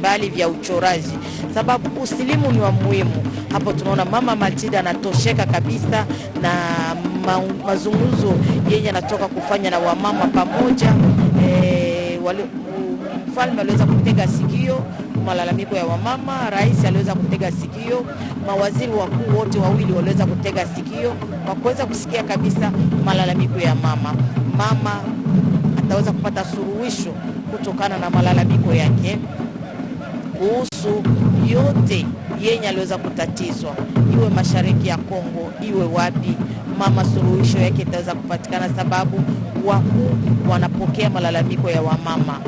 mbalimbali vya uchoraji, sababu usilimu ni wa muhimu. Hapo tunaona Mama Matilda anatosheka kabisa na mazungumzo yenye anatoka kufanya na wamama pamoja. Mfalme aliweza kutega sikio malalamiko ya wamama, rais aliweza kutega sikio, mawaziri wakuu wote wawili waliweza kutega sikio kwa kuweza kusikia kabisa malalamiko ya mama. Mama ataweza kupata suluhisho kutokana na malalamiko yake kuhusu yote yenye aliweza kutatizwa, iwe mashariki ya Kongo, iwe wapi. Mama suluhisho yake itaweza kupatikana, sababu wakuu wanapokea malalamiko ya wamama.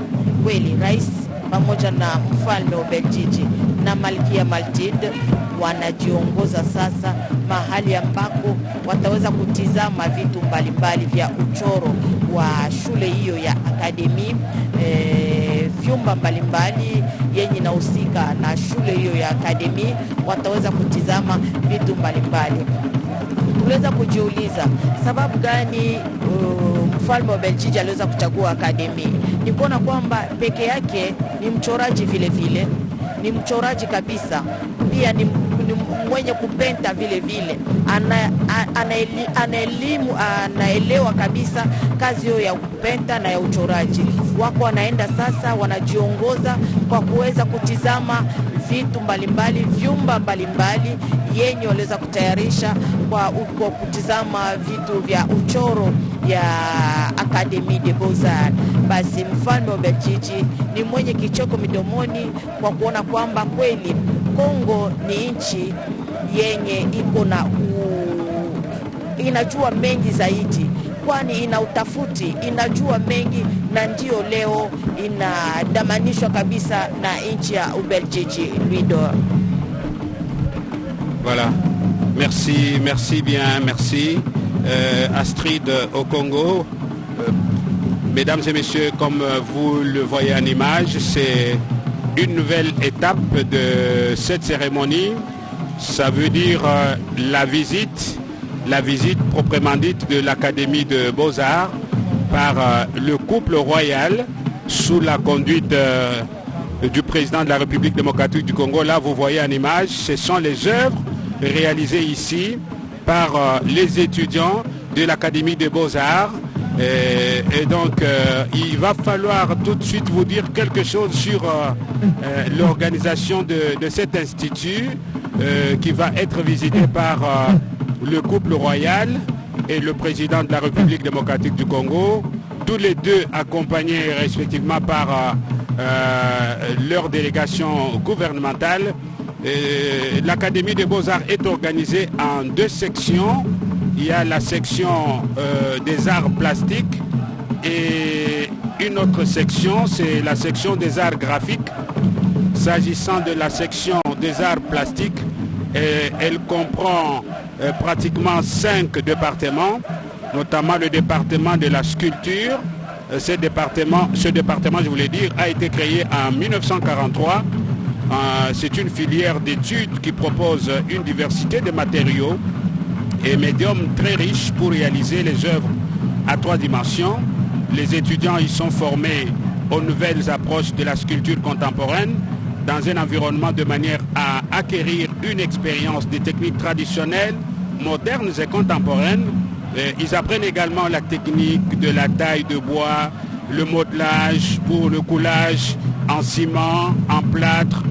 Kweli rais pamoja na mfalme wa Belgiji na Malkia Matilda wanajiongoza sasa mahali ambako wataweza kutizama vitu mbalimbali vya uchoro wa shule hiyo ya akademi, vyumba mbalimbali yenye inahusika na shule hiyo ya akademi, wataweza kutizama vitu mbalimbali. Tuliweza kujiuliza sababu gani mfalme wa Belgiji aliweza kuchagua akademi. Ni kuona kwamba peke yake ni mchoraji vile vile, ni mchoraji kabisa, pia ni mwenye kupenta vile vile, anaelewa kabisa kazi hiyo ya kupenta na ya uchoraji. Wako wanaenda sasa wanajiongoza kwa kuweza kutizama vitu mbalimbali, vyumba mbalimbali yenye waliweza kutayarisha kwa kutizama vitu vya uchoro ya Académie des Beaux-Arts. Basi mfalme wa Belgiji ni mwenye kichoko midomoni kwa kuona kwamba kweli Kongo ni nchi yenye iko na inajua mengi zaidi, kwani ina utafuti, inajua mengi, na ndio leo inadamanishwa kabisa na nchi ya Ubelgiji. Luido. Voilà. Merci bien, merci. Astrid au Congo. Mesdames et messieurs, comme vous le voyez en image, c'est une nouvelle étape de cette cérémonie. Ça veut dire la visite proprement dite de l'Académie de Beaux-Arts par le couple royal sous la conduite du président de la République démocratique du Congo. Là, vous voyez en image, ce sont les œuvres réalisées ici par les étudiants de l'Académie des Beaux-Arts. Et donc, il va falloir tout de suite vous dire quelque chose sur l'organisation de cet institut qui va être visité par le couple royal et le président de la République démocratique du Congo, tous les deux accompagnés respectivement par leur délégation gouvernementale. L'Académie des Beaux-Arts est organisée en deux sections. Il y a la section des arts plastiques et une autre section, c'est la section des arts graphiques. S'agissant de la section des arts plastiques, elle comprend pratiquement 5 départements, notamment le département de la sculpture. Ce département, je voulais dire, a été créé en 1943. C'est une filière d'études qui propose une diversité de matériaux et médiums très riches pour réaliser les œuvres à 3 dimensions. Les étudiants y sont formés aux nouvelles approches de la sculpture contemporaine dans un environnement de manière à acquérir une expérience des techniques traditionnelles, modernes et contemporaines. Ils apprennent également la technique de la taille de bois, le modelage ou le coulage en ciment, en plâtre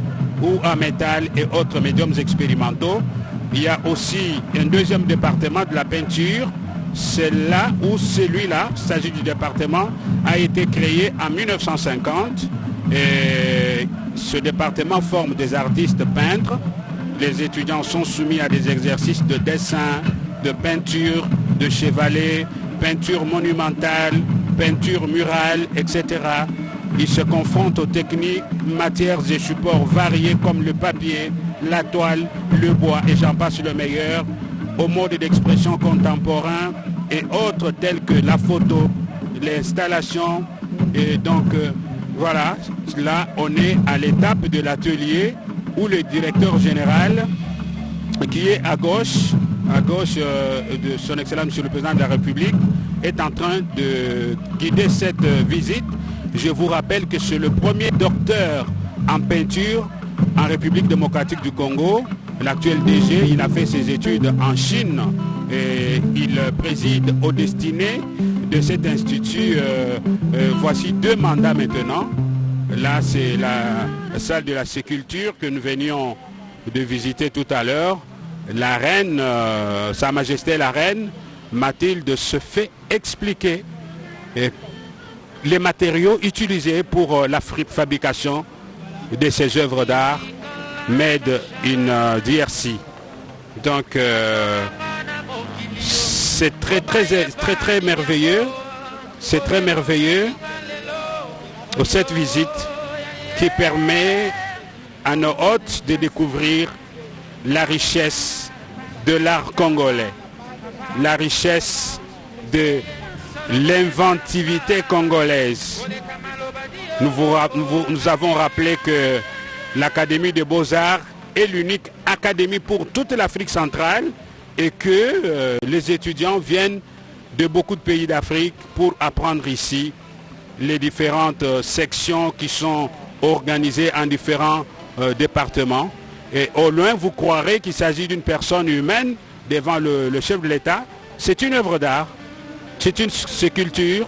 ou en métal et autres médiums expérimentaux. Il y a aussi un deuxième département de la peinture. Celle-là ou celui-là, il s'agit du département, a été créé en 1950. Et ce département forme des artistes peintres. Les étudiants sont soumis à des exercices de dessin, de peinture, de chevalet, peinture monumentale, peinture murale, etc. Ils se confrontent aux techniques, matières et supports variés comme le papier, la toile, le bois et j'en passe le meilleur, aux modes d'expression contemporains et autres tels que la photo, l'installation. Et donc voilà, là on est à l'étape de l'atelier où le directeur général, qui est à gauche de son Excellence Monsieur le Président de la République, est en train de guider cette visite. Je vous rappelle que c'est le premier docteur en peinture en République démocratique du Congo. L'actuel DG, il a fait ses études en Chine et il préside aux destinées de cet institut. Voici 2 mandats maintenant. Là, c'est la salle de la sépulture que nous venions de visiter tout à l'heure. La reine, Sa Majesté la reine, Mathilde, se fait expliquer les matériaux utilisés pour la fabrication de ces œuvres d'art made in DRC. Donc, c'est très merveilleux. C'est très merveilleux cette visite qui permet à nos hôtes de découvrir la richesse de l'art congolais, la richesse de l'inventivité congolaise. Nous avons rappelé que l'Académie des Beaux-Arts est l'unique académie pour toute l'Afrique centrale et que les étudiants viennent de beaucoup de pays d'Afrique pour apprendre ici les différentes sections qui sont organisées en différents départements. Et au loin, vous croirez qu'il s'agit d'une personne humaine devant le chef de l'État. C'est une œuvre d'art, c'est une sculpture,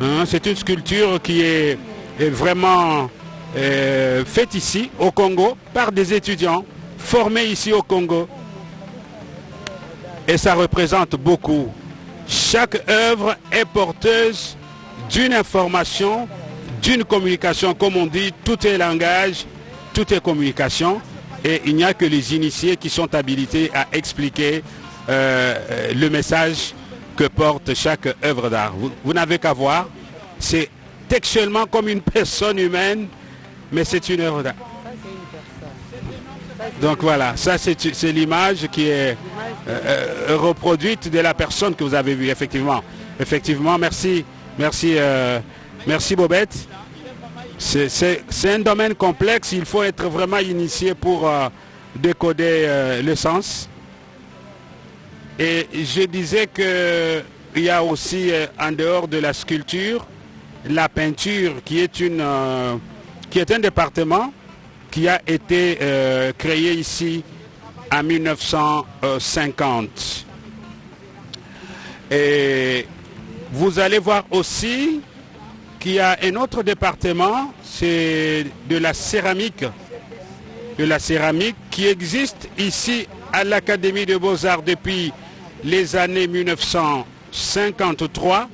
hein, c'est une sculpture qui est vraiment faite ici au Congo par des étudiants formés ici au Congo. Et ça représente beaucoup. Chaque œuvre est porteuse d'une information, d'une communication. Comme on dit, tout est langage, tout est communication. Et il n'y a que les initiés qui sont habilités à expliquer le message que porte chaque œuvre d'art. Vous n'avez qu'à voir. C'est textuellement comme une personne humaine, mais c'est une œuvre d'art. Donc voilà, ça c'est l'image qui est reproduite de la personne que vous avez vue, effectivement. Effectivement, merci Bobette. C'est un domaine complexe, il faut être vraiment initié pour décoder le sens. Et je disais qu'il y a aussi, en dehors de la sculpture, la peinture qui est un département qui a été créé ici en 1950. Et vous allez voir aussi qu'il y a un autre département, c'est de la céramique qui existe ici à l'Académie des Beaux-Arts depuis les années 1953.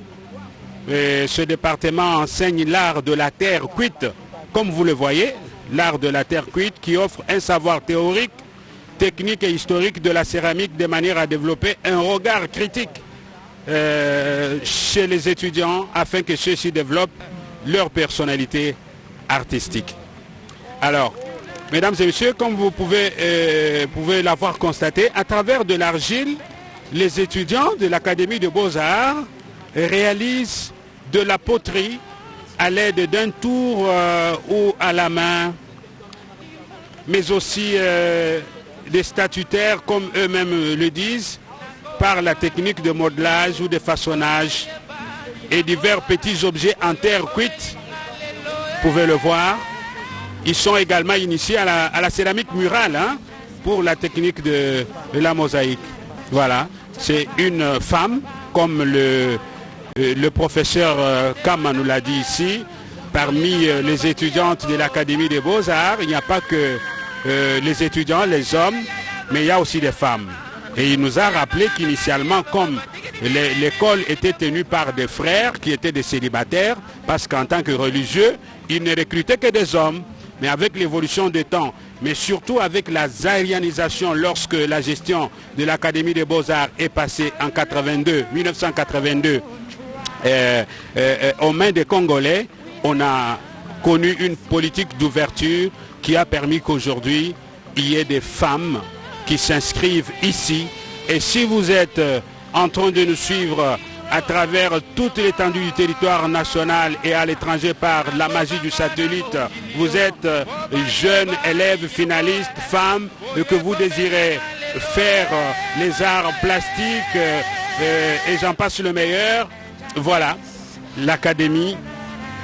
Et ce département enseigne l'art de la terre cuite, comme vous le voyez, l'art de la terre cuite qui offre un savoir théorique, technique et historique de la céramique de manière à développer un regard critique chez les étudiants afin que ceux-ci développent leur personnalité artistique. Alors, mesdames et messieurs, comme vous pouvez l'avoir constaté, à travers de l'argile, les étudiants de l'Académie de Beaux-Arts réalisent de la poterie à l'aide d'un tour ou à la main, mais aussi des statutaires, comme eux-mêmes le disent, par la technique de modelage ou de façonnage et divers petits objets en terre cuite. Vous pouvez le voir. Ils sont également initiés à la céramique murale, hein, pour la technique de la mosaïque. Voilà, c'est une femme, comme le professeur Kama nous l'a dit ici. Parmi les étudiantes de l'Académie des Beaux-Arts, il n'y a pas que les étudiants, les hommes, mais il y a aussi des femmes. Et il nous a rappelé qu'initialement, comme l'école était tenue par des frères qui étaient des célibataires, parce qu'en tant que religieux, ils ne recrutaient que des hommes. Mais avec l'évolution des temps, mais surtout avec la zaïrianisation, lorsque la gestion de l'Académie des Beaux-Arts est passée en 1982 aux mains des Congolais, on a connu une politique d'ouverture qui a permis qu'aujourd'hui, il y ait des femmes qui s'inscrivent ici. Et si vous êtes en train de nous suivre à travers toute l'étendue du territoire national et à l'étranger par la magie du satellite, vous êtes jeune élève finaliste, femme, et que vous désirez faire les arts plastiques et j'en passe le meilleur, voilà, l'Académie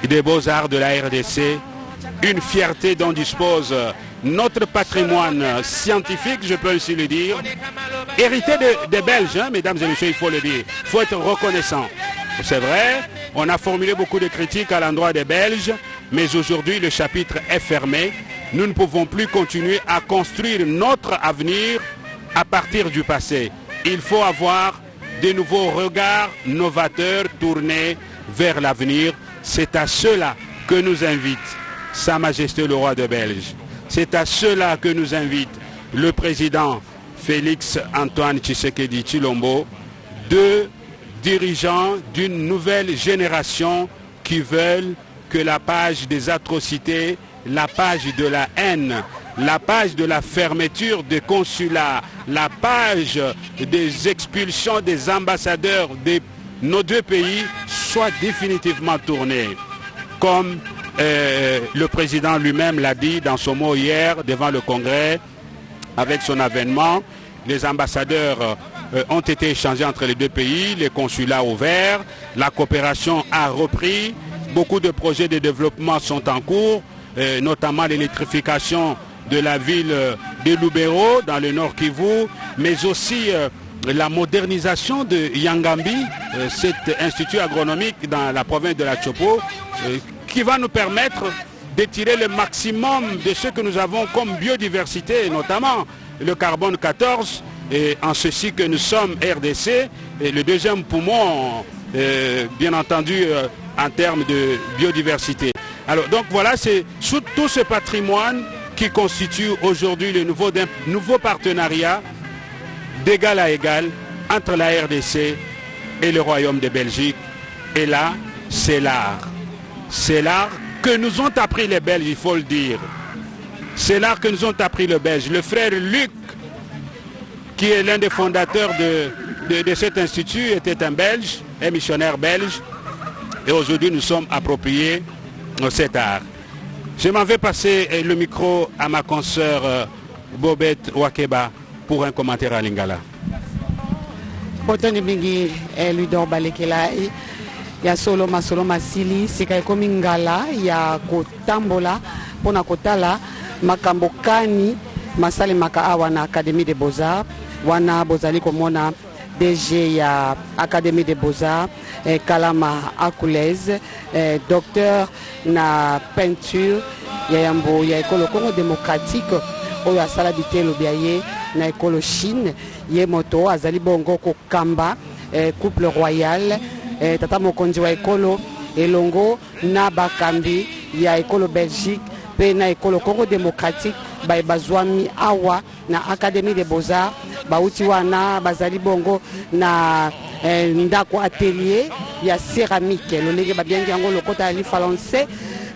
des Beaux-Arts de la RDC une fierté dont dispose notre patrimoine scientifique, je peux aussi le dire, hérité des Belges, hein, mesdames et messieurs, il faut le dire. Il faut être reconnaissant. C'est vrai, on a formulé beaucoup de critiques à l'endroit des Belges, mais aujourd'hui le chapitre est fermé. Nous ne pouvons plus continuer à construire notre avenir à partir du passé. Il faut avoir de nouveaux regards novateurs tournés vers l'avenir. C'est à cela que nous invite Sa Majesté le Roi de Belge. C'est à cela que nous invite le président Félix Antoine Tshisekedi Tshilombo, deux dirigeants d'une nouvelle génération qui veulent que la page des atrocités, la page de la haine, la page de la fermeture des consulats, la page des expulsions des ambassadeurs de nos deux pays soit définitivement tournée. Comme le président lui-même l'a dit dans son mot hier devant le Congrès, avec son avènement, les ambassadeurs ont été échangés entre les deux pays, les consulats ouverts, la coopération a repris, beaucoup de projets de développement sont en cours, notamment l'électrification de la ville de Lubero dans le Nord Kivu, mais aussi la modernisation de Yangambi, cet institut agronomique dans la province de la Chopo, qui va nous permettre de tirer le maximum de ce que nous avons comme biodiversité, notamment le carbone 14, et en ceci que nous sommes RDC, et le deuxième poumon, bien entendu, en termes de biodiversité. Alors donc voilà, c'est tout ce patrimoine qui constitue aujourd'hui le nouveau partenariat d'égal à égal entre la RDC et le Royaume de Belgique. Et là, c'est l'art. C'est l'art que nous ont appris les Belges, il faut le dire. C'est l'art que nous ont appris les Belges. Le frère Luc, qui est l'un des fondateurs de cet institut, était un Belge, un missionnaire belge. Et aujourd'hui, nous sommes appropriés de cet art. Je m'en vais passer le micro à ma consoeur Bobette Wakeba pour un commentaire à Lingala. Potoni mingi Ludor Balekela ya solo masili sika ekomi ngala ya kotambola pona kotala makambo kani masale maka awa na Académie des Beaux-Arts wana bozali komona DG ya Académie des Beaux-Arts Kalama Akulez docteur na peinture ya yambo ya ekolo Congo démocratique oyo asala bitelo biaye na ekolo Chine ye moto azali bongo ko kamba couple royal tata mokonzi wa ekolo elongo na bakambi ya ekolo Belgique pe na ekolo Congo démocratique bazwami awa na Académie des Beaux-Arts bauti wana bazali bongo na ndako atelier ya céramique lolenge babiangi yango lokota ali falance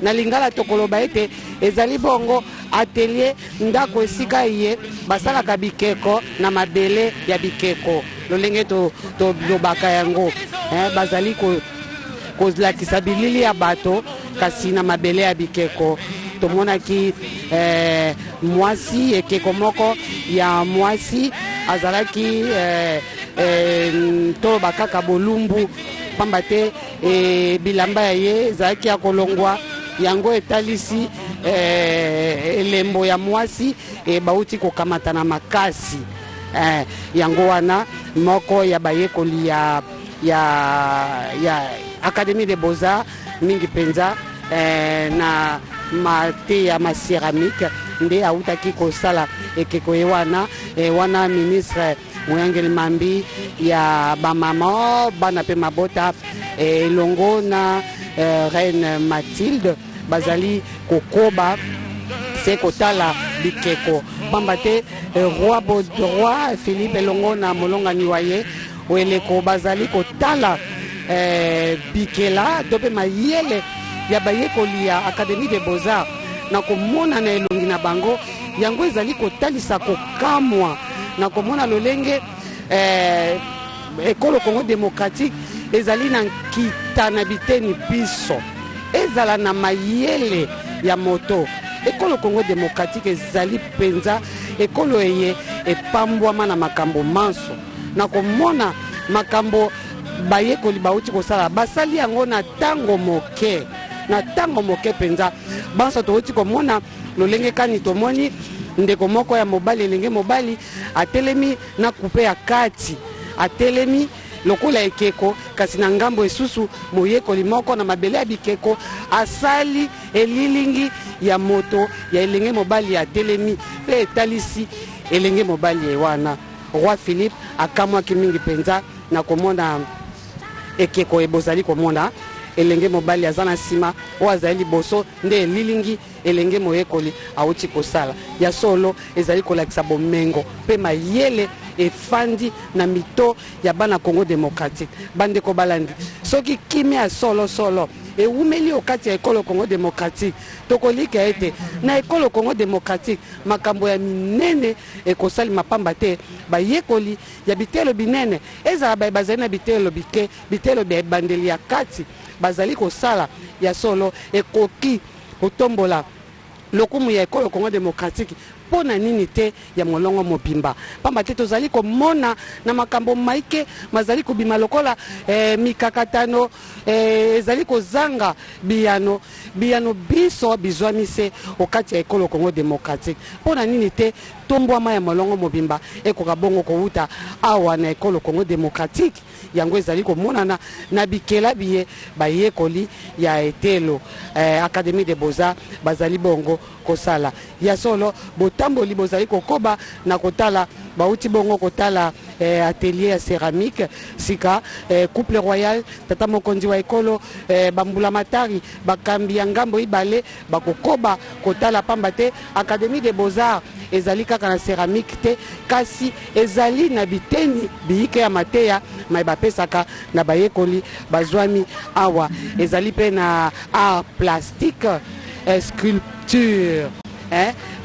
na lingala tokoloba ete ezali bongo atelier ndako esika ye basalaka bikeko na mabele ya bikeko lolenge to lobaka yango bazali kozilakisa bilili ya bato kasi na mabele ya bikeko tomonaki mwasi ekeko moko ya mwasi azalaki toloba kaka bolumbu pamba te bilamba ya ye ezalaki ya kolongwa yango etalisi elembo ya mwasi bauti kokamata na makasi yango wana moko ya bayekoli ya Académie des Beaux-Arts mingi penza na mate ya macéramique nde autaki kosala ekeko ye wana ministre Moyangeli Mambi ya bamama bana pe mabota elongo na reine Mathilde bazali kokoba se kotala bikeko pamba te roi Philippe elongo na molongani wa ye oeleko bazali kotala bikela dope mayele ya bayekoli ya Académie des Beaux-Arts na komona na elongi na bango yango ezali kotalisa kokamwa na komona lolenge ekolo Congo démocratique ezali na nkita na biteni biso ezala na mayele ya moto ekolo Congo démocratique ezali penza ekolo eye epambwama na makambo manso na komona makambo bayekoli bauti kosala basali yango na tango moke penza banso toti komona lolenge kani tomoni ndeko moko ya mobali elenge mobali atelemi na coupe ya kati atelemi lokola ekeko kasi na ngambo esusu moyekoli moko na mabele ya bikeko asali elilingi ya moto ya elenge mobali ya telemi pe etalisi elenge mobali wana roi Philippe akamwaki mingi penza na komona ekeko ebozali komona elenge mobali azana sima o azali boso nde elilingi elenge moyekoli auti kosala ya solo ezali kolakisa bomengo pe mayele efandi na mito ya bana Congo démocratique bande ko balandi soki kimia solo ewumeli okati ya ekolo Congo démocratique tokolika ete na ekolo Congo démocratique makambo ya minene ekosali mapamba te bayekoli ya bitelo binene ezala bazali na bitelo bike bitelo bandeli ya kati bazali kosala ya solo ekoki kotombola lokumu ya ekolo Congo démocratique pona nini te ya molongo mobimba pamba te tozali komona na makambo maike mazali kobima lokola mikakatano ezali kozanga biyano biso bizwamise okati ya ekolo Congo démocratique pona nini te tombwama ya molongo mobimba ekoka bongo kouta awa na ekolo Congo démocratique yango ezali komonana na bikela biye bayekoli ya etelo Académie des Beaux-Arts bazali bongo kosala ya solo botamboli bozali kokoba na kotala bauti bongo kotala atelier ya céramique sika couple royal tata mokonzi wa ekolo bambula matari bakambi ya ngambo ibale bakokoba kotala pamba te Académie des Beaux-Arts ezali kaka na céramique te kasi ezali na biteni biyike ya mateya mai bapesaka na bayekoli bazwami awa ezali pe na art plastique sculpture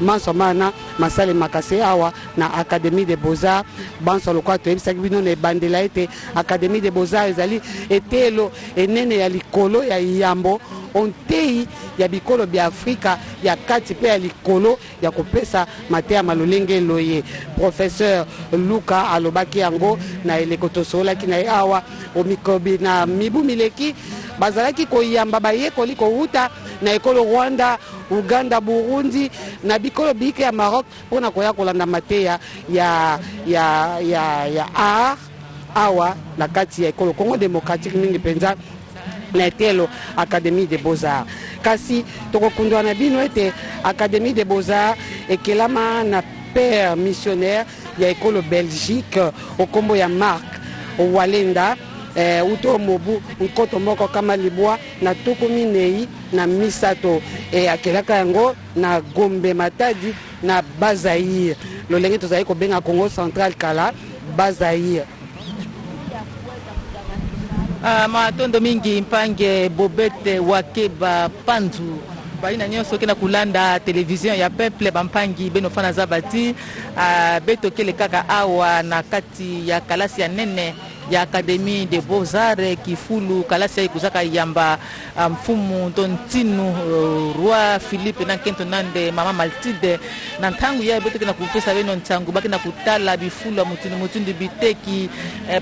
mansomana masale makase awa na Académie des Beaux-Arts banso lokwa to ebisaki bino na bandela ete Académie des Beaux-Arts ezali etelo enene ya likolo ya yambo ontei ya bikolo bya Afrika ya kati pe ya likolo ya kopesa mateya malolenge loye professeur Luka alobaki yango na elekotosolaki na awa omikobi na mibu mileki bazalaki koyamba bayekoli kouta na ekolo Rwanda Uganda Burundi na bikolo bike ya Maroc pona koya kolanda mateya ya art awa na kati ya ekolo Congo démocratique mingi penza na etelo Académie des Beaux-Arts kasi tokokundwa na bino ete Académie des Beaux-Arts ekelama na père missionnaire ya ekolo Belgique okombo ya Marc Walenda uto mobu nkoto moko kama libwa na tuku minei na misato akelaka yango na Gombe Matadi na Bazaïr lolenge tozali kobenga Congo Central kala Bazaïr matondo mingi mpange bobete wakeba panzu baina nyonso kena kulanda television ya peuple bampangi benofana zabati beto kele kaka awa na kati ya kalasi ya nene ya Académie des Beaux-Arts kifulu kalasi ya kuzaka yamba mfumu tontinu roi Philippe na kento nande mama Maltide na ntangu ya beto kena kupesa beno ntangu bakina kutala bifulu mutinu biteki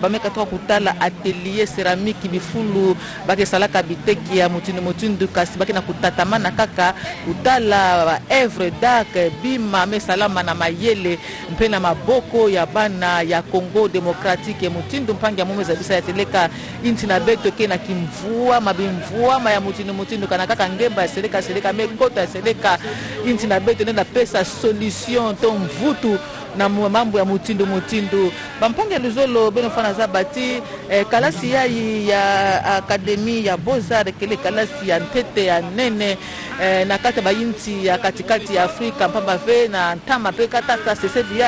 bameka toka kutala atelier céramique bifulu bake salaka biteki ya mutinu kasi bakina kutatamana kaka kutala œuvre d'art bima mesalama na mayele mpena maboko ya bana ya Congo démocratique mutinu ya mume bisa ya teleka inti na beto ke na kimvua mabimvua maya mutinu kana kaka ngemba seleka mekota seleka inti na beto nenda pesa solution to mvutu na mambo ya mutindo bampange luzolo benofana zabati kalasi ya Académie ya Beaux-Arts kele kalasi ya ntete ya nene na kata bayinti ya katikati ya Afrika mpamba ve na ntama pe kata sesedi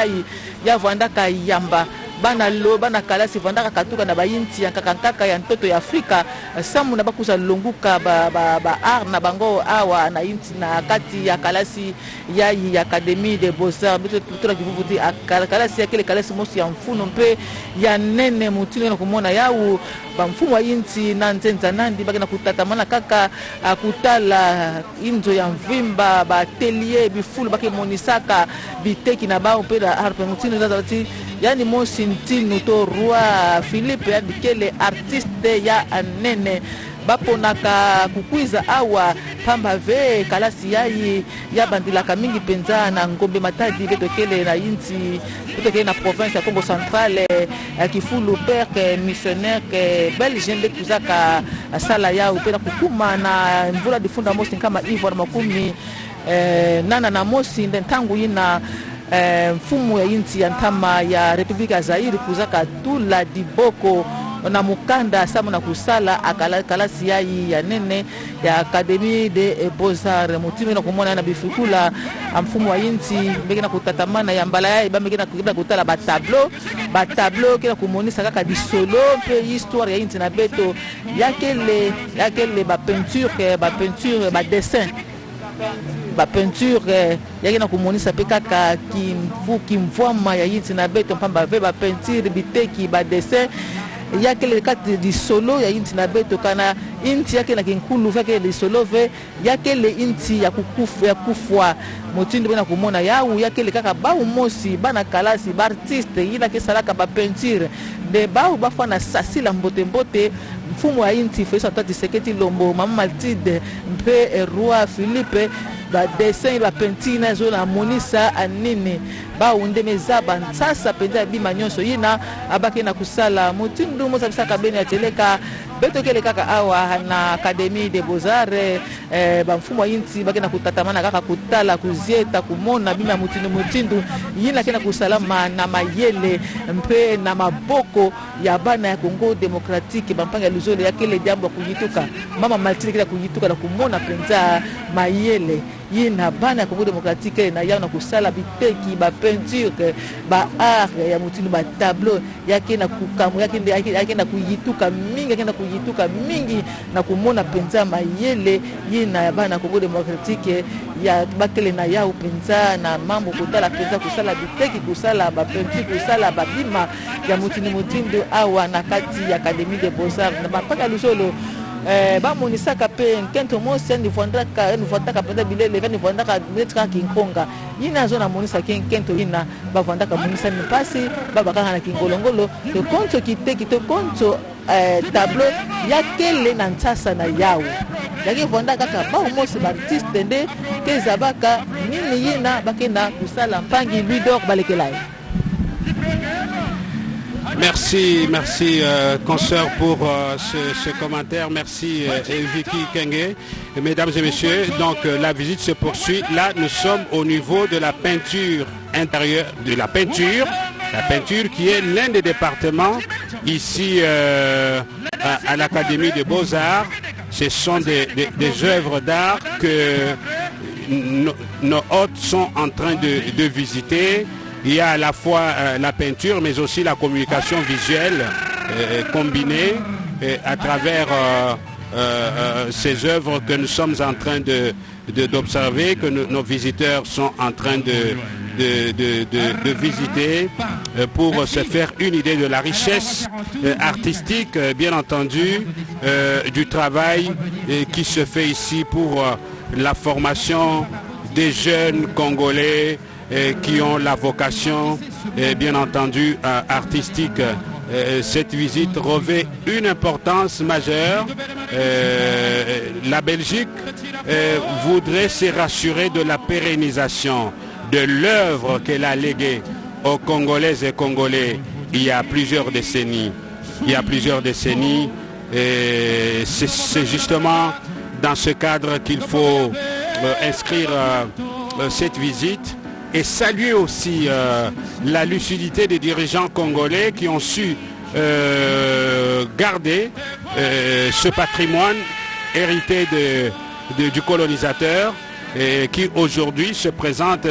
ya vandaka yamba bana kalasi vandaka katuka na bayinti ya kakankaka ya ntoto ya Afrika samu na bakusa longuka ba art na bango awa na inti na kati ya kalasi ya Académie des Beaux-Arts bitu tutura kivuvuti kalasi ya kile kalasi mosi ya mfuno mpe ya nene mutino na kumona yau bamfumu wa inti na nzenza nandi bakina kutatamana kaka kutala inzo ya mvimba ba atelier bifulu bake monisaka biteki na bao mpe da art mutino ndazati yani mosi ntinu to roi Philippe ya dikele artiste ya nene baponaka kukwiza awa pamba ve kalasi yai ya bandilaka mingi penza na Ngombe Matadi betokele na inti betokele na province ya Congo Centrale Kifulu Père missionnaire ke belge nde kuzaka sala yao pena kukuma na mvula difunda mosi kama hivyo na makumi nana na mosi nde tangu ina mfumu ya inti ya ntama ya Republika Zaire kuzaka Tula Diboko na mukanda samu na kusala kalasi yai ya nene ya Académie des Beaux-Arts mutimi na kumona na bifikula mfumu wa inti mbekena kutatamana ya mbala yai bambekena kutala ba tableau kila kumonisa kaka disolo pe histoire ya inti na beto yakele ba peinture ba dessin ba peinture yakena kumonisa pe kaka kimvwama ya inti na beto mpamba ve ba peinture biteki ba dessin yakele kati di solo ya inti na beto kana inti yake na kinkulu vake di solo ve yakele inti ya kufwa motindo bena kumona yau yakele kaka bau mosi bana kalasi ba artiste ina kesalaka ba peinture de bau bafana sasila mbote mfumu wa inti Félix Antoine Tshisekedi Lombo Mama Mathilde mpe Roi Philippe ba dessin ba peinture na zona monisa anini ba undeme zaba nsasa penza bima nyonso yina abaki na kusala mutindu moza bisaka beni ateleka betokele kaka awa na Académie des Beaux-Arts ba mfumu wa inti baki na kutatamana kaka kutala kuzieta kumona bima mutindu yina kena kusalama na mayele mpe na maboko ya bana ya Congo Démocratique bampanga luzole yakele jambo kujituka Mama Mathilde kila kujituka na kumona penza mayele yina bana ya Congo Démocratique na yana kusala biteki ba peinture ba art ya mutindu ba tableau yake na kukamu yake na kujituka mingi na kumona penza mayele yina ya bana Congo Démocratique ya bakele na yao penza na mambo kutala penza kusala biteki kusala ba peinture kusala ba bima ya mutindu awa na kati ya Académie des Beaux-Arts na bapaka lusolo bamonisaka pe nkento mosi nivondaka penza bilele nivondaka metra kinkonga yina zona monisa nkento yina bavondaka monisa mpasi babakaka na kingolongolo te konto kiteki te konto tableau yakele na nsasa na yao yaki vondaka kaka bao mosi ba artiste nde kezabaka nini yina bakena kusala mpangi lui d'or balekelai. Merci, consoeur, pour ce commentaire. Merci, Vicky Kenge. Mesdames et messieurs, donc la visite se poursuit. Là, nous sommes au niveau de la peinture intérieure, de la peinture qui est l'un des départements ici à l'Académie des Beaux-Arts. Ce sont des œuvres d'art que nos hôtes sont en train de visiter. Il y a à la fois la peinture, mais aussi la communication visuelle combinée à travers ces œuvres que nous sommes en train d'observer, que nos visiteurs sont en train de visiter pour se faire une idée de la richesse artistique, bien entendu, du travail qui se fait ici pour la formation des jeunes Congolais qui ont la vocation, bien entendu, artistique. Cette visite revêt une importance majeure. La Belgique voudrait se rassurer de la pérennisation de l'œuvre qu'elle a léguée aux Congolaises et Congolais il y a plusieurs décennies. Et c'est justement dans ce cadre qu'il faut inscrire cette visite. Et saluer aussi la lucidité des dirigeants congolais qui ont su garder ce patrimoine hérité du colonisateur et qui aujourd'hui se présente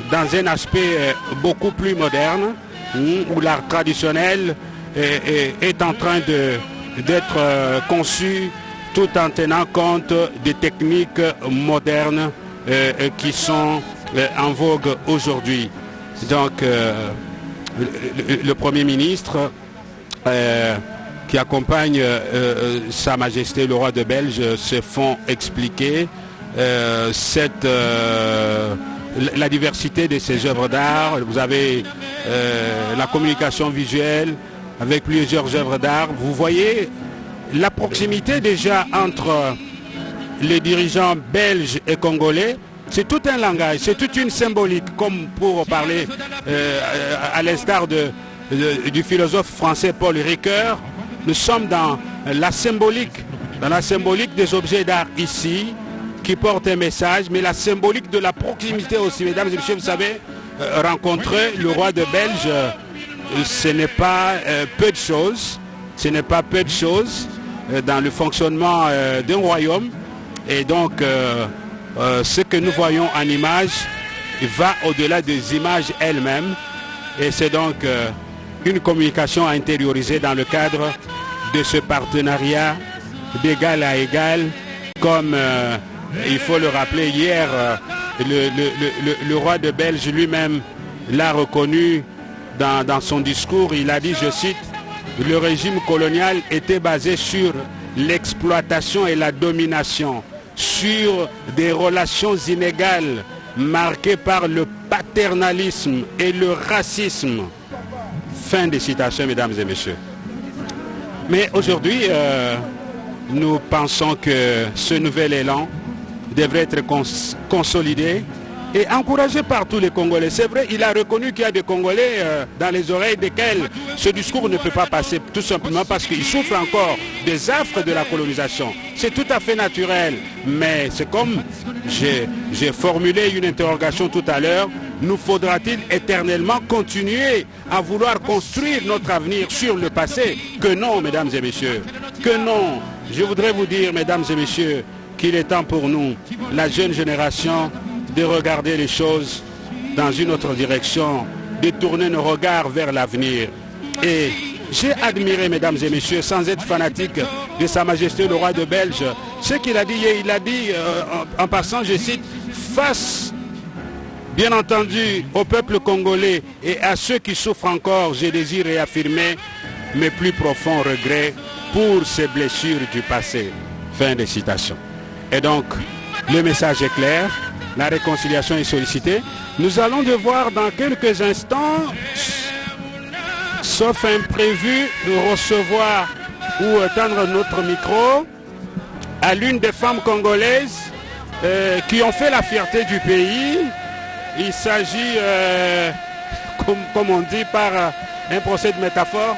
dans un aspect beaucoup plus moderne où l'art traditionnel est en train d'être conçu tout en tenant compte des techniques modernes qui sont en vogue aujourd'hui. Donc le Premier ministre qui accompagne Sa Majesté le roi de Belge se font expliquer la diversité de ces œuvres d'art. Vous avez la communication visuelle avec plusieurs œuvres d'art. Vous voyez la proximité déjà entre les dirigeants belges et congolais, c'est tout un langage, c'est toute une symbolique, comme pour parler à l'instar du philosophe français Paul Ricoeur. Nous sommes dans la symbolique des objets d'art ici, qui portent un message, mais la symbolique de la proximité aussi. Mesdames et messieurs, vous savez, rencontrer le roi de Belge, ce n'est pas peu de choses. Ce n'est pas peu de choses dans le fonctionnement d'un royaume. Et donc, ce que nous voyons en images va au-delà des images elles-mêmes. Et c'est donc une communication à intérioriser dans le cadre de ce partenariat d'égal à égal, comme il faut le rappeler hier, le roi de Belge lui-même l'a reconnu dans son discours. Il a dit, je cite, « Le régime colonial était basé sur l'exploitation et la domination, sur des relations inégales marquées par le paternalisme et le racisme. » Fin de citation, mesdames et messieurs. Mais aujourd'hui, nous pensons que ce nouvel élan devrait être consolidé et encouragé par tous les Congolais. C'est vrai, il a reconnu qu'il y a des Congolais dans les oreilles desquels ce discours ne peut pas passer, tout simplement parce qu'ils souffrent encore des affres de la colonisation. C'est tout à fait naturel, mais c'est comme j'ai formulé une interrogation tout à l'heure, nous faudra-t-il éternellement continuer à vouloir construire notre avenir sur le passé? Que non, mesdames et messieurs, que non. Je voudrais vous dire, mesdames et messieurs, qu'il est temps pour nous, la jeune génération, de regarder les choses dans une autre direction, de tourner nos regards vers l'avenir. Et j'ai admiré, mesdames et messieurs, sans être fanatique de Sa Majesté le roi de Belge, ce qu'il a dit, en passant, je cite, face, bien entendu, au peuple congolais et à ceux qui souffrent encore, je désire réaffirmer mes plus profonds regrets pour ces blessures du passé. Fin de citation. Et donc, le message est clair. La réconciliation est sollicitée. Nous allons devoir dans quelques instants, sauf imprévu, recevoir ou tendre notre micro à l'une des femmes congolaises qui ont fait la fierté du pays. Il s'agit, comme on dit par un procès de métaphore,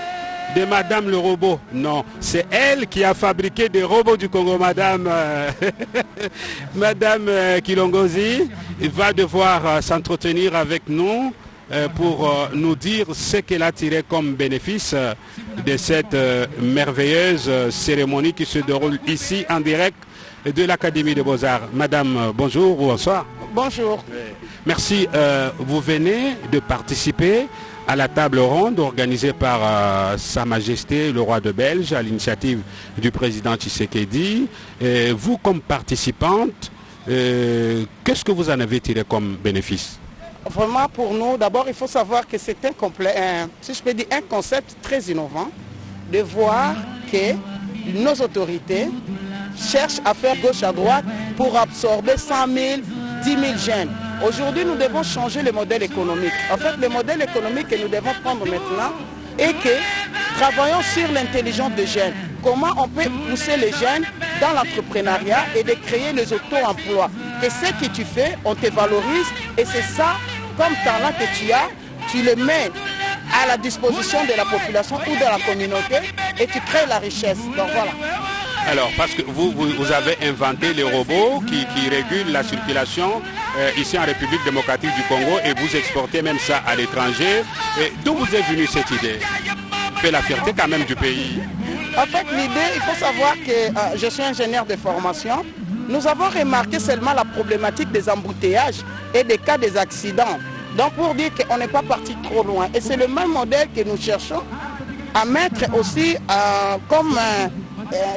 de Madame le robot. Non, c'est elle qui a fabriqué des robots du Congo, Madame Madame Kilongozi va devoir s'entretenir avec nous pour nous dire ce qu'elle a tiré comme bénéfice de cette merveilleuse cérémonie qui se déroule ici en direct de l'Académie des Beaux-Arts. Madame, bonjour ou bonsoir. Bonjour. Merci. Vous venez de participer à la table ronde organisée par Sa Majesté le roi de Belge à l'initiative du président Tshisekedi. Vous, comme participante, qu'est-ce que vous en avez tiré comme bénéfice? Vraiment, pour nous, d'abord, il faut savoir que c'est si je peux dire, un concept très innovant de voir que nos autorités cherchent à faire gauche à droite pour absorber 100 000, 10 000 jeunes. Aujourd'hui, nous devons changer le modèle économique. En fait, le modèle économique que nous devons prendre maintenant est que travaillons sur l'intelligence des jeunes. Comment on peut pousser les jeunes dans l'entrepreneuriat et de créer les auto-emplois. Et ce que tu fais, on te valorise et c'est ça, comme talent que tu as, tu le mets à la disposition de la population ou de la communauté et tu crées la richesse. Donc voilà. Alors, parce que vous avez inventé les robots qui régulent la circulation ici en République démocratique du Congo et vous exportez même ça à l'étranger. D'où vous est venue cette idée? Fait la fierté quand même du pays. En fait, l'idée, il faut savoir que je suis ingénieur de formation. Nous avons remarqué seulement la problématique des embouteillages et des cas des accidents. Donc pour dire qu'on n'est pas parti trop loin. Et c'est le même modèle que nous cherchons à mettre aussi comme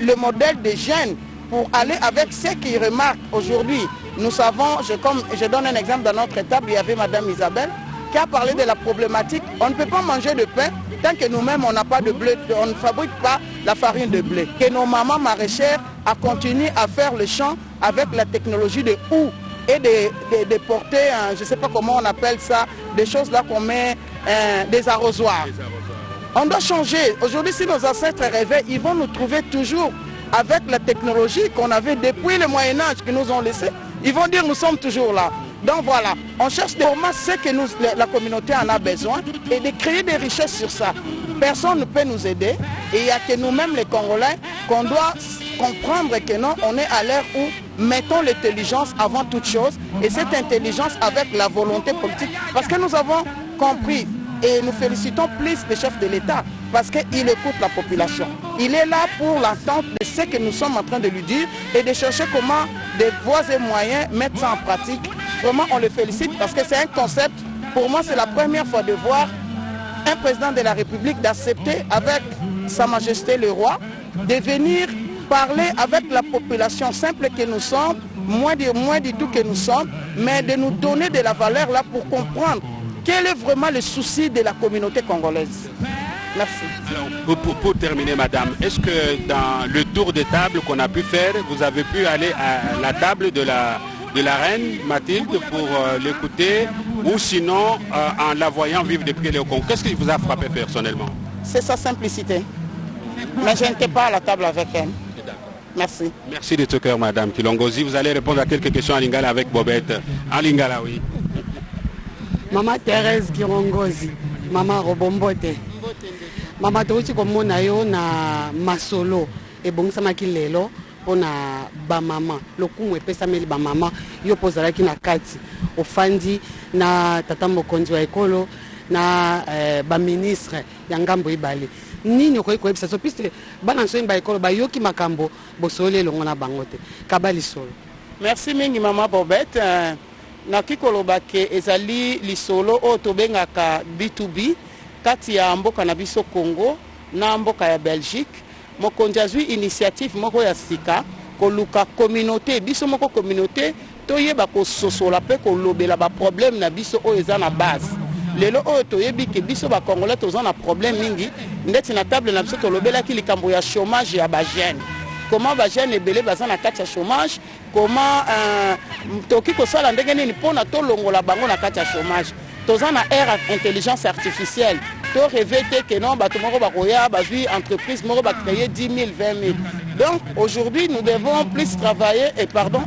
le modèle des jeunes pour aller avec ce qu'ils remarquent aujourd'hui. Nous savons, je donne un exemple dans notre table, il y avait Madame Isabelle qui a parlé de la problématique. On ne peut pas manger de pain tant que nous-mêmes on n'a pas de blé, on ne fabrique pas la farine de blé. Que nos mamans maraîchères a continué à faire le champ avec la technologie de houe et de porter, je ne sais pas comment on appelle ça, des choses là qu'on met, des arrosoirs. On doit changer. Aujourd'hui, si nos ancêtres rêvaient, ils vont nous trouver toujours avec la technologie qu'on avait depuis le Moyen-Âge, qu'ils nous ont laissé. Ils vont dire nous sommes toujours là. Donc voilà, on cherche vraiment ce que la communauté en a besoin et de créer des richesses sur ça. Personne ne peut nous aider et il n'y a que nous-mêmes les Congolais qu'on doit comprendre que non, on est à l'ère où mettons l'intelligence avant toute chose et cette intelligence avec la volonté politique parce que nous avons compris et nous félicitons plus le chef de l'État parce qu'il écoute la population. Il est là pour l'entente de ce que nous sommes en train de lui dire et de chercher comment des voies et moyens mettre ça en pratique. Vraiment, on le félicite parce que c'est un concept. Pour moi, c'est la première fois de voir un président de la République d'accepter avec Sa Majesté le Roi de venir parler avec la population simple que nous sommes, moins du tout que nous sommes, mais de nous donner de la valeur là pour comprendre quel est vraiment le souci de la communauté congolaise. Merci. Alors, pour terminer, madame, est-ce que dans le tour de table qu'on a pu faire, vous avez pu aller à la table de la reine Mathilde pour l'écouter ou sinon en la voyant vivre depuis le Congo? Qu'est-ce qui vous a frappé personnellement? C'est sa simplicité. Mais je n'étais pas à la table avec elle. Merci. Merci de tout cœur, madame Kilongozi. Vous allez répondre à quelques questions en lingala avec Bobette. En lingala, oui. Maman Thérèse Kilongozi, maman Robombote. Maman touti komona yo na masolo e bongisa makilelo pona ba mama lokumu epesa meli ba mama yo pozalaki na kati ofandi na tata mokonzi wa ekolo na ba ministre ya ngambo ibale nini okoki koyebisa so piste bana nso ba ekolo bayoki makambo bosole longo na bango te kabali solo. Merci mingi mama Bobette. Naki koloba ke ezali lisolo o tobengaka B2B kati ya mboka na biso Congo na mboka ya Belgique. Mokonzi azwi initiative moko ya sika koluka communauté biso moko communauté toyeba kososola pe kolobela ba problème na biso oyo eza na base. Lelo oyo toyebi ke biso ba Congolais toza na problème mingi ndeti na table na biso tolobelaki likambo ya chômage ya ba jeune. Comment ba jeune ebele baza na kati ya chômage, comment toki kosala ndenge nini pona tolongola bango na kati ya chômage. Toza na ère intelligence artificielle. To rêver que non bato moko bakoya bazui entreprise moko ba créer 10 000 20 000. Donc aujourd'hui nous devons plus travailler et pardon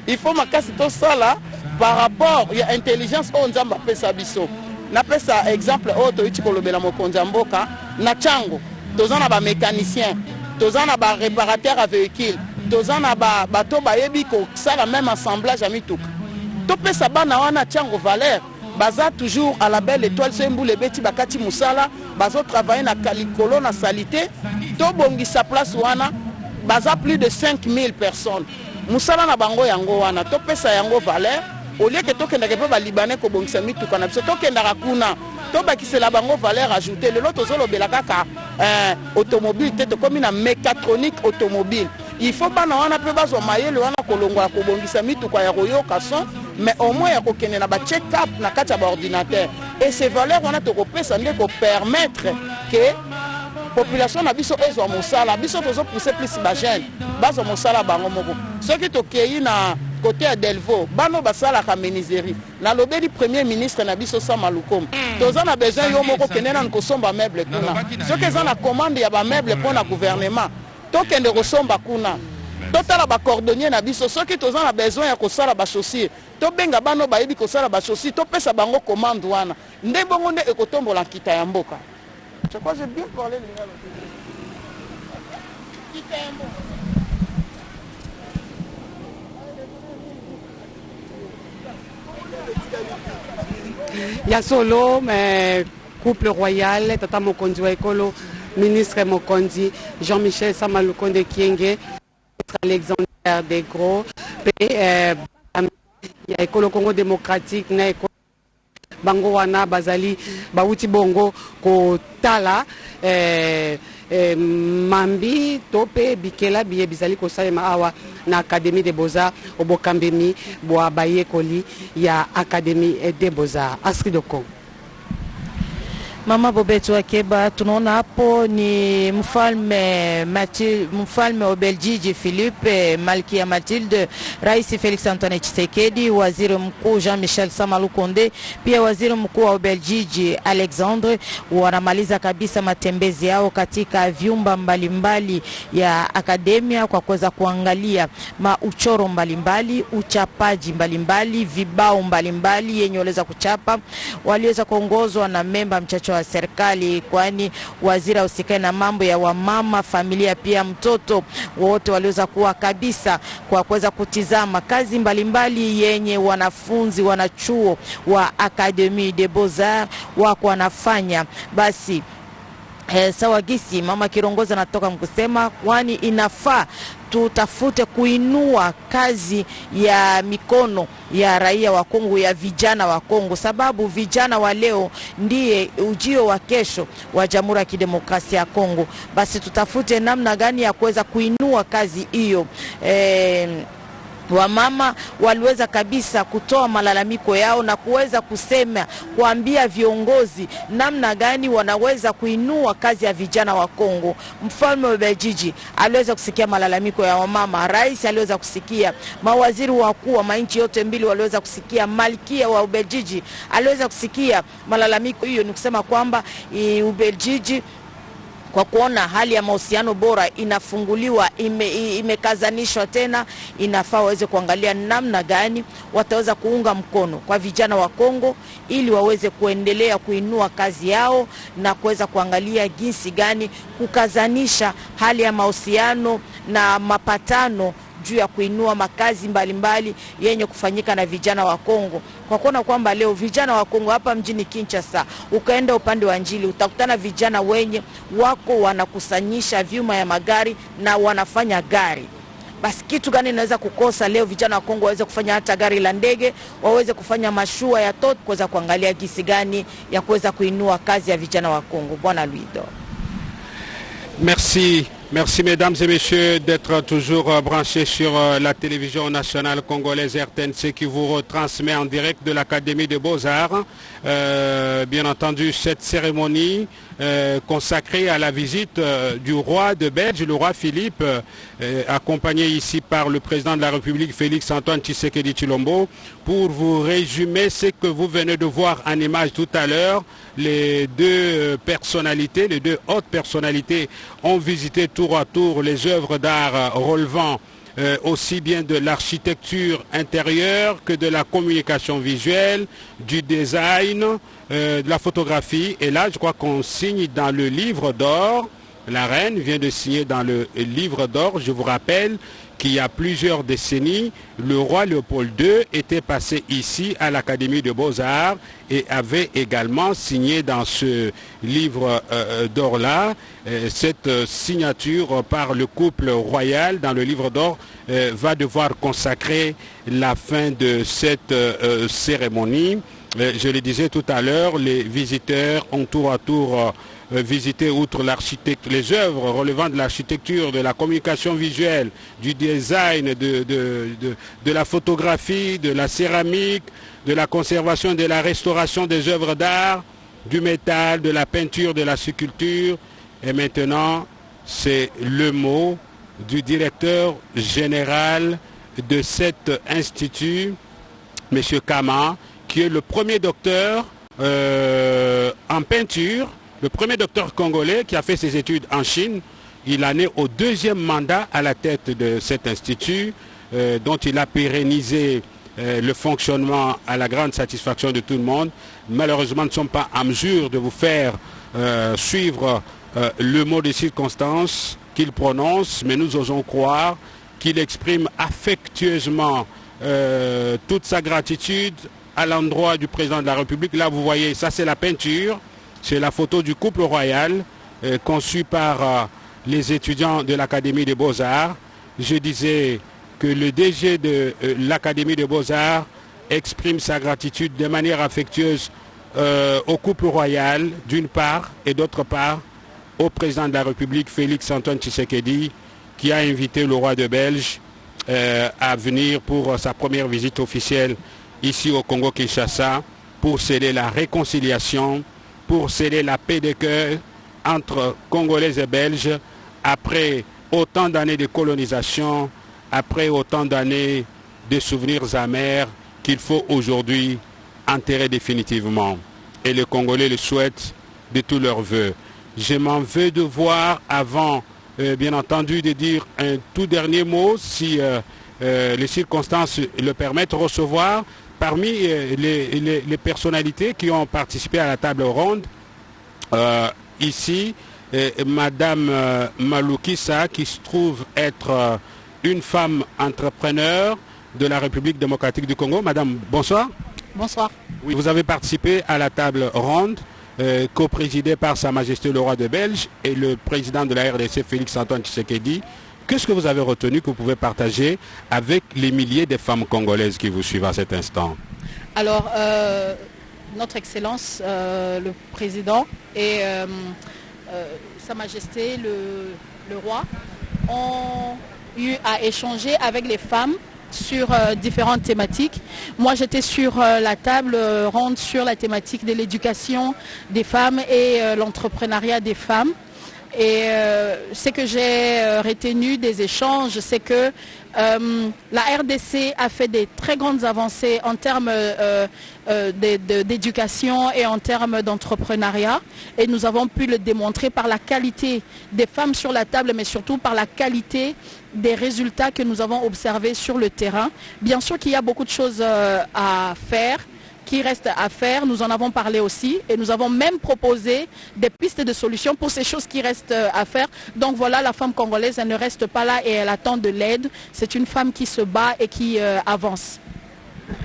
il faut makasi to sala par rapport à intelligence o nzamba pesa biso. Na pesa exemple o to iti kolobela mokonzi mboka na chango. Toza na ba mécanicien, toza na ba réparateur à véhicule, toza na ba bato bayebi ko sala même assemblage à mituka. To pesa bana wana chango valeur baza toujours à la belle étoile sembu le beti bakati musala bazo travailler na kalikolo na salité to bongisa place wana baza plus de 5000 personnes musala na bango yango wana to pesa yango valeur au lieu que to kenda ke ba libanais ko bongisa mituka na biso to kenda kuna to bakisela bango valeur ajoutée le lot ozolo belaka ka automobile te to komi na mécatronique automobile il faut bana wana pe bazo mayele wana kolongola ko bongisa mituka ya koyoka son mais au moins il y a un check-up na kati ya ordinateur et ces valeurs on a to kopesa ndé ko permettre que population na biso ezwa mosala biso tozo pousser plus ba jeune bazo mosala bango moko ce qui to kei na côté à Delvaux bano basala ka menuiserie na lobeli premier ministre na biso Sama Lukonde toza na besoin yo moko kenena ko somba meuble kuna ce que za na commande ya ba meuble pour na gouvernement to kende ko somba kuna totala ba cordonnier na biso soki toza na besoin ya kosala ba chaussure to benga bano bayebi kosala ba chaussure to pesa bango commande wana nde bongo nde ekotombola kita ya mboka. Je crois que j'ai bien parlé lingala. Kita ya mboka. Ya solo mais couple royal tata mokonzi wa ekolo ministre mokonzi Jean-Michel Sama Lukonde Kienge Alexander Desgros ya ekolo Congo démocratique na ekolo bango wana bazali bauti bongo kotala mambi tope bikela biye bizali kosalema awa na Académie des Beaux-Arts obokambemi boa bayekoli ya Académie des Beaux-Arts. Astrid Okong. Mama Bobeto Wakeba, tunaona hapo ni mfalme wa Ubelgiji Philippe, Malkia Mathilde, Rais Felix Antoine Tshisekedi, Waziri Mkuu Jean-Michel Sama Lukonde, pia Waziri Mkuu wa Ubelgiji Alexandre wanamaliza kabisa matembezi yao katika vyumba mbalimbali ya akademia kwa kuweza kuangalia mauchoro mbalimbali, uchapaji mbalimbali, vibao mbalimbali yenye waliweza kuchapa. Waliweza kuongozwa na memba mchache wa serikali, kwani waziri usikae na mambo ya wamama, familia pia mtoto, wote waliweza kuwa kabisa kwa kuweza kutizama kazi mbalimbali yenye wanafunzi wanachuo wa Académie des Beaux-Arts wako wanafanya. Basi sawa gisi mama Kirongozi anatoka mkusema, kwani inafaa tutafute kuinua kazi ya mikono ya raia wa Kongo, ya vijana wa Kongo, sababu vijana wa leo ndiye ujio wa kesho wa Jamhuri ya Kidemokrasia ya Kongo. Basi tutafute namna gani ya kuweza kuinua kazi hiyo. Wamama waliweza kabisa kutoa malalamiko yao na kuweza kusema, kuambia viongozi namna gani wanaweza kuinua kazi ya vijana wa Kongo. Mfalme wa Ubelgiji aliweza kusikia malalamiko ya wamama, rais aliweza kusikia, mawaziri wakuu wa manchi yote mbili waliweza kusikia, malkia wa Ubelgiji aliweza kusikia malalamiko hiyo. Ni kusema kwamba Ubelgiji kwa kuona hali ya mahusiano bora inafunguliwa, imekazanishwa tena, inafaa waweze kuangalia namna gani wataweza kuunga mkono kwa vijana wa Kongo ili waweze kuendelea kuinua kazi yao na kuweza kuangalia jinsi gani kukazanisha hali ya mahusiano na mapatano juu ya kuinua makazi mbalimbali yenye kufanyika na vijana wa Kongo. Kwa kuona kwamba leo vijana wa Kongo hapa mjini Kinshasa, ukaenda upande wa Njili, utakutana vijana wenye wako wanakusanyisha vyuma ya magari na wanafanya gari. Basi kitu gani inaweza kukosa leo vijana wa Kongo waweze kufanya hata gari la ndege, waweze kufanya mashua ya tot, kuweza kuangalia jinsi gani ya kuweza kuinua kazi ya vijana wa Kongo. Bwana Luido. Merci. Merci mesdames et messieurs d'être toujours branchés sur la télévision nationale congolaise RTNC qui vous retransmet en direct de l'Académie des Beaux-Arts. Bien entendu, cette cérémonie consacrée à la visite du roi de Belge, le roi Philippe, accompagné ici par le président de la République Félix Antoine Tshisekedi Tshilombo. Pour vous résumer ce que vous venez de voir en image tout à l'heure, les deux personnalités, les deux hautes personnalités ont visité tour à tour les œuvres d'art relevant aussi bien de l'architecture intérieure que de la communication visuelle, du design, de la photographie. Et là, je crois qu'on signe dans le livre d'or. La reine vient de signer dans le livre d'or. Je vous rappelle qu'il y a plusieurs décennies, le roi Léopold II était passé ici à l'Académie de Beaux-Arts et avait également signé dans ce livre d'or-là. Cette signature par le couple royal dans le livre d'or va devoir consacrer la fin de cette cérémonie. Je le disais tout à l'heure, les visiteurs ont tour à tour visiter outre les œuvres relevant de l'architecture, de la communication visuelle, du design, de la photographie, de la céramique, de la conservation, de la restauration des œuvres d'art, du métal, de la peinture, de la sculpture. Et maintenant, c'est le mot du directeur général de cet institut, M. Kama, qui est le premier docteur en peinture, le premier docteur congolais qui a fait ses études en Chine. Il en est au deuxième mandat à la tête de cet institut dont il a pérennisé le fonctionnement à la grande satisfaction de tout le monde. Malheureusement, nous ne sommes pas en mesure de vous faire suivre le mot de circonstance qu'il prononce, mais nous osons croire qu'il exprime affectueusement toute sa gratitude à l'endroit du président de la République. Là, vous voyez, ça c'est la peinture. C'est la photo du couple royal conçue par les étudiants de l'Académie des Beaux-Arts. Je disais que le DG de l'Académie des Beaux-Arts exprime sa gratitude de manière affectueuse au couple royal d'une part et d'autre part au président de la République Félix Antoine Tshisekedi qui a invité le roi de Belge à venir pour sa première visite officielle ici au Congo-Kinshasa pour sceller la réconciliation, pour sceller la paix de cœur entre Congolais et Belges après autant d'années de colonisation, après autant d'années de souvenirs amers qu'il faut aujourd'hui enterrer définitivement. Et les Congolais le souhaitent de tous leurs voeux. Je m'en veux de voir avant, bien entendu, de dire un tout dernier mot, si les circonstances le permettent, recevoir parmi les personnalités qui ont participé à la table ronde, ici, Madame Maloukissa, qui se trouve être une femme entrepreneur de la République démocratique du Congo. Madame, bonsoir. Bonsoir. Oui, vous avez participé à la table ronde co-présidée par Sa Majesté le Roi de Belge et le président de la RDC, Félix-Antoine Tshisekedi. Qu'est-ce que vous avez retenu que vous pouvez partager avec les milliers de femmes congolaises qui vous suivent à cet instant? Alors, Notre Excellence, le Président et Sa Majesté le Roi ont eu à échanger avec les femmes sur différentes thématiques. Moi, j'étais sur la table ronde sur la thématique de l'éducation des femmes et l'entrepreneuriat des femmes. Et ce que j'ai retenu des échanges, c'est que la RDC a fait des très grandes avancées en termes d'éducation et en termes d'entrepreneuriat. Et nous avons pu le démontrer par la qualité des femmes sur la table, mais surtout par la qualité des résultats que nous avons observés sur le terrain. Bien sûr qu'il y a beaucoup de choses à faire, qui reste à faire, nous en avons parlé aussi et nous avons même proposé des pistes de solutions pour ces choses qui restent à faire. Donc voilà, la femme congolaise, elle ne reste pas là et elle attend de l'aide. C'est une femme qui se bat et qui avance.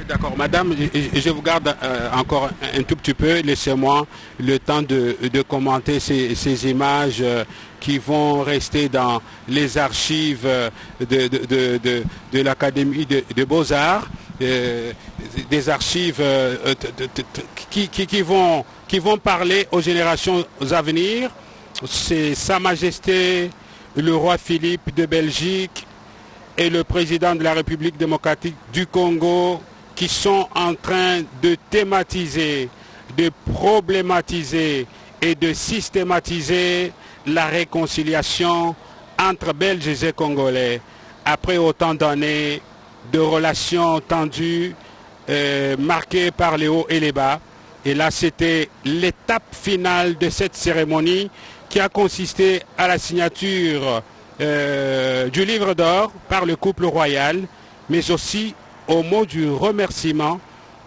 D'accord, madame, je vous garde encore un tout petit peu. Laissez-moi le temps de commenter ces images qui vont rester dans les archives de l'Académie de Beaux-Arts. Des archives qui vont parler aux générations à venir. C'est Sa Majesté le Roi Philippe de Belgique et le président de la République démocratique du Congo qui sont en train de thématiser, de problématiser et de systématiser la réconciliation entre Belges et Congolais après autant d'années de relations tendues, marquées par les hauts et les bas. Et là, c'était l'étape finale de cette cérémonie qui a consisté à la signature du livre d'or par le couple royal, mais aussi au mot du remerciement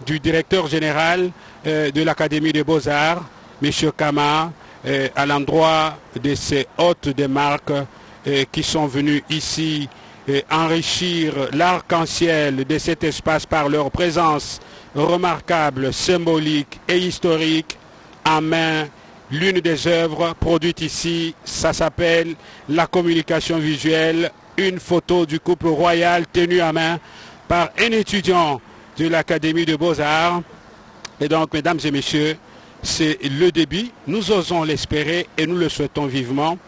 du directeur général de l'Académie des Beaux-Arts, M. Kama, à l'endroit de ces hôtes de marque qui sont venus ici enrichir l'arc-en-ciel de cet espace par leur présence remarquable, symbolique et historique. En main, l'une des œuvres produites ici, ça s'appelle la communication visuelle, une photo du couple royal tenue à main par un étudiant de l'Académie de Beaux-Arts. Et donc, mesdames et messieurs, c'est le début, nous osons l'espérer et nous le souhaitons vivement,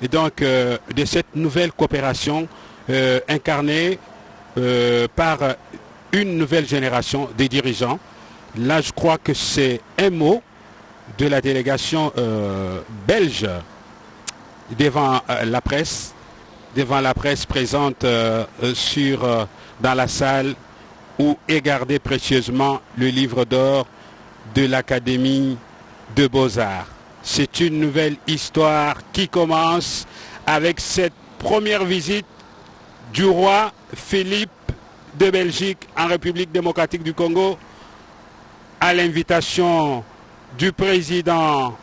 et donc de cette nouvelle coopération incarné par une nouvelle génération des dirigeants. Là, je crois que c'est un mot de la délégation belge devant la presse présente dans la salle où est gardé précieusement le livre d'or de l'Académie de Beaux-Arts. C'est une nouvelle histoire qui commence avec cette première visite du roi Philippe de Belgique en République démocratique du Congo à l'invitation du président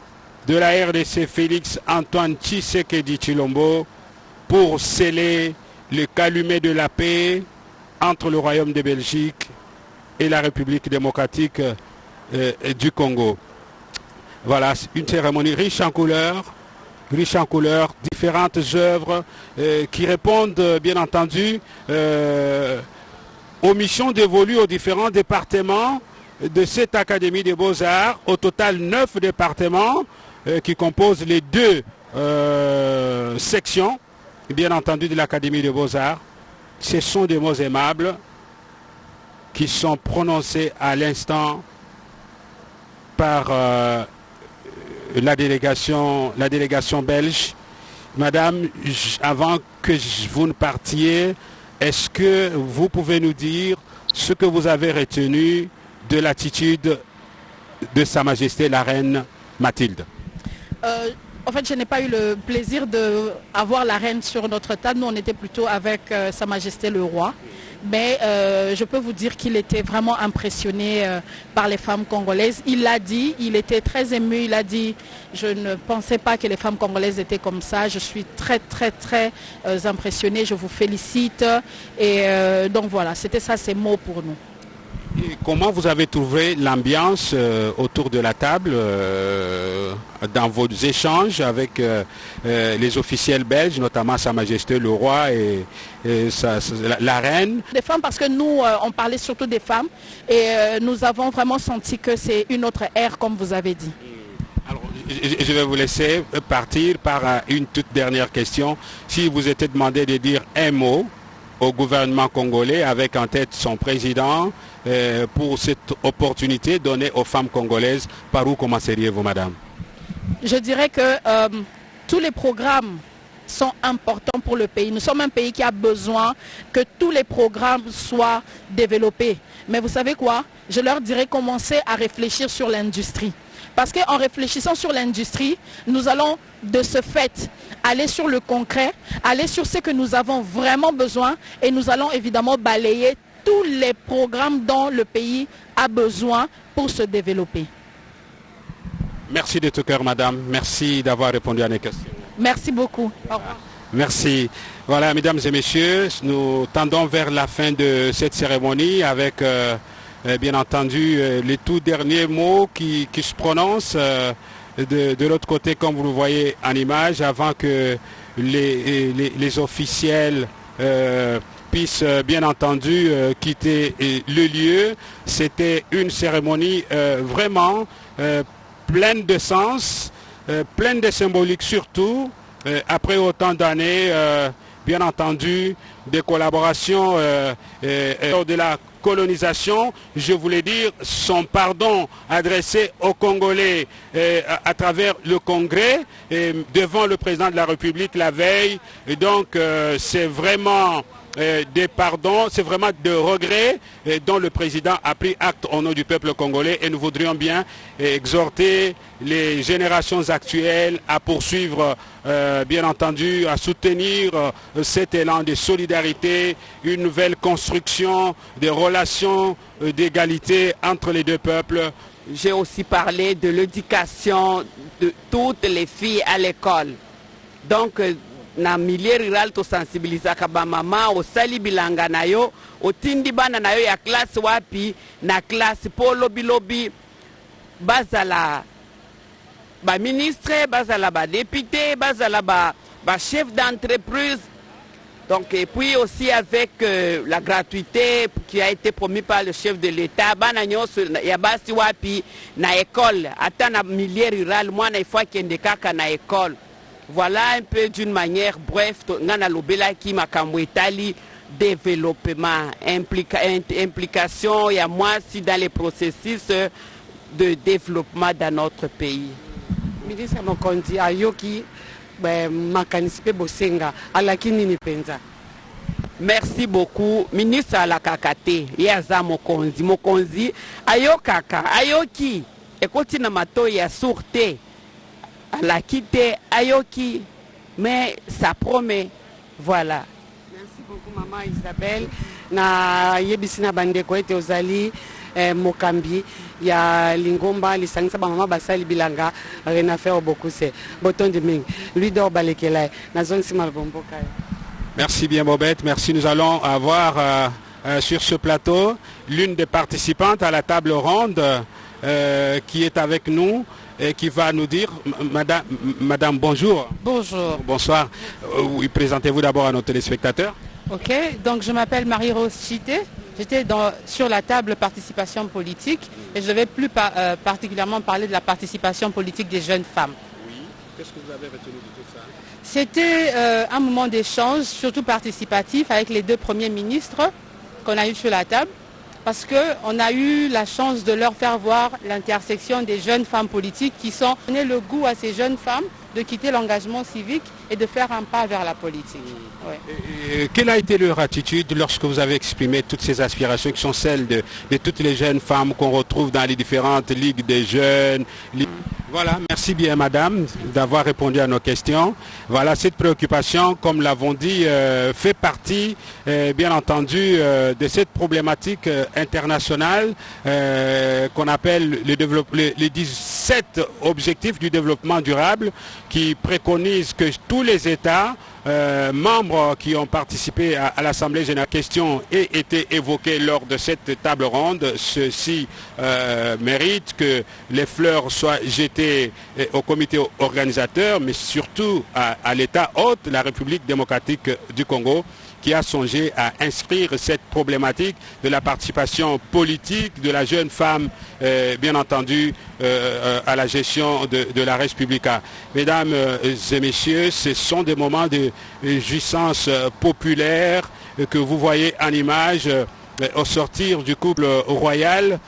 de la RDC Félix-Antoine Tshisekedi Tshilombo pour sceller le calumet de la paix entre le Royaume de Belgique et la République démocratique du Congo. Voilà, une cérémonie riche en couleurs, différentes œuvres qui répondent bien entendu aux missions dévolues aux différents départements de cette Académie des Beaux-Arts. Au total, 9 départements qui composent les 2 sections, bien entendu, de l'Académie des Beaux-Arts. Ce sont des mots aimables qui sont prononcés à l'instant par la délégation belge. Madame, avant que vous ne partiez, est-ce que vous pouvez nous dire ce que vous avez retenu de l'attitude de Sa Majesté la Reine Mathilde? En fait, je n'ai pas eu le plaisir d'avoir la reine sur notre table. Nous, on était plutôt avec Sa Majesté le Roi. Mais je peux vous dire qu'il était vraiment impressionné par les femmes congolaises. Il l'a dit, il était très ému. Il a dit, je ne pensais pas que les femmes congolaises étaient comme ça. Je suis très impressionné. Je vous félicite. Et donc voilà, c'était ça ces mots pour nous. Et comment vous avez trouvé l'ambiance autour de la table dans vos échanges avec les officiels belges, notamment Sa Majesté le Roi et la Reine? Des femmes, parce que nous, on parlait surtout des femmes et nous avons vraiment senti que c'est une autre ère, comme vous avez dit. Alors, je vais vous laisser partir par une toute dernière question. Si vous étiez demandé de dire un mot au gouvernement congolais avec en tête son président pour cette opportunité donnée aux femmes congolaises, par où commenceriez-vous, madame? Je dirais que tous les programmes sont importants pour le pays. Nous sommes un pays qui a besoin que tous les programmes soient développés. Mais vous savez quoi? Je leur dirais commencer à réfléchir sur l'industrie. Parce qu'en réfléchissant sur l'industrie, nous allons de ce fait aller sur le concret, aller sur ce que nous avons vraiment besoin et nous allons évidemment balayer tous les programmes dont le pays a besoin pour se développer. Merci de tout cœur, madame. Merci d'avoir répondu à nos questions. Merci beaucoup. Au revoir. Merci. Voilà, mesdames et messieurs, nous tendons vers la fin de cette cérémonie avec, bien entendu, les tout derniers mots qui se prononcent de l'autre côté, comme vous le voyez en image, avant que les officiels puissent, bien entendu, quitter le lieu. C'était une cérémonie vraiment pleine de sens, pleine de symbolique surtout, après autant d'années, bien entendu, de collaboration de la colonisation. Je voulais dire son pardon adressé aux Congolais à travers le Congrès devant le président de la République la veille. Et donc c'est vraiment des pardons, c'est vraiment de regrets dont le président a pris acte au nom du peuple congolais et nous voudrions bien exhorter les générations actuelles à poursuivre, bien entendu, à soutenir cet élan de solidarité, une nouvelle construction des relations d'égalité entre les deux peuples. J'ai aussi parlé de l'éducation de toutes les filles à l'école. Donc, na milieu rural to sensibilisaka ba mama osali bilanga na yo otindi bana na yo ya classe wapi na classe po lobi bazala ba ministre, bazala ba député, bazala ba chef d'entreprise. Donc et puis aussi avec la gratuité qui a été promise par le chef de l'État, bana nyoso ya basi wapi na école ata na milieu rural mwana ifwa kende kaka na école. Voilà un peu d'une manière bref, ngana lobela ki makambo etali développement, implication, il y a moi si dans les processus de développement dans notre pays. Ministre Mokonzi ayoki makanisi pe bosenga alaki nini penza? Merci beaucoup. Ministre Alakakate, Yaza Mokonzi, ayokaka, ayoki, ekoti na mato ya sûreté. La quitter Ayoki, mais ça promet. Voilà. Merci beaucoup, maman Isabelle. Na yebisina bandeko ete ozali mokambi ya lingomba lisangisa ba mama basali bilanga rena faire beaucoup c'est boton de ming lui dor balekela na zone simal bomboka. Merci bien Bobette, merci. Nous allons avoir sur ce plateau l'une des participantes à la table ronde qui est avec nous et qui va nous dire, madame, bonjour. Bonjour. Bonsoir. Oui, présentez-vous d'abord à nos téléspectateurs. Ok, donc je m'appelle Marie-Rose Chité. J'étais sur la table participation politique et je vais plus particulièrement parler de la participation politique des jeunes femmes. Oui, qu'est-ce que vous avez retenu de tout ça? C'était un moment d'échange, surtout participatif, avec les deux premiers ministres qu'on a eu sur la table. parce qu'on a eu la chance de leur faire voir l'intersection des jeunes femmes politiques qui sont donné le goût à ces jeunes femmes de quitter l'engagement civique et de faire un pas vers la politique. Ouais. Quelle a été leur attitude lorsque vous avez exprimé toutes ces aspirations qui sont celles de toutes les jeunes femmes qu'on retrouve dans les différentes ligues des jeunes? Voilà, merci bien madame d'avoir répondu à nos questions. Voilà, cette préoccupation, comme l'avons dit, fait partie bien entendu de cette problématique internationale qu'on appelle les 17 objectifs du développement durable qui préconisent que tous les États membres qui ont participé à l'Assemblée générale, question ait été évoquée lors de cette table ronde. Ceci mérite que les fleurs soient jetées au comité organisateur, mais surtout à l'État hôte, la République démocratique du Congo, qui a songé à inscrire cette problématique de la participation politique de la jeune femme, bien entendu, à la gestion de la Respublica. Mesdames et messieurs, ce sont des moments de jouissance populaire que vous voyez en image au sortir du couple royal,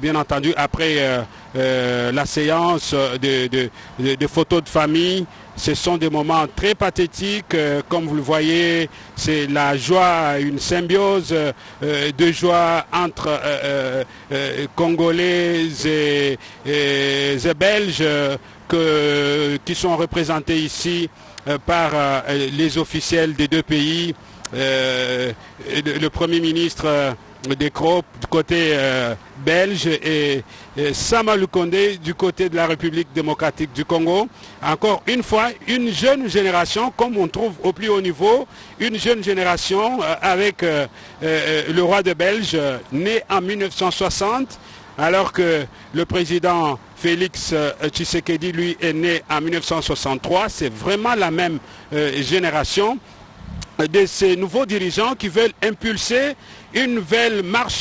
bien entendu, après la séance de photos de famille. Ce sont des moments très pathétiques, comme vous le voyez, c'est la joie, une symbiose de joie entre Congolais et Belges qui sont représentés ici par les officiels des deux pays, le Premier ministre des Crop du côté belge et Sama Lukonde du côté de la République démocratique du Congo. Encore une fois, une jeune génération, comme on trouve au plus haut niveau, une jeune génération avec le roi de Belge, né en 1960, alors que le président Félix Tshisekedi, lui, est né en 1963. C'est vraiment la même génération de ces nouveaux dirigeants qui veulent impulser une nouvelle marche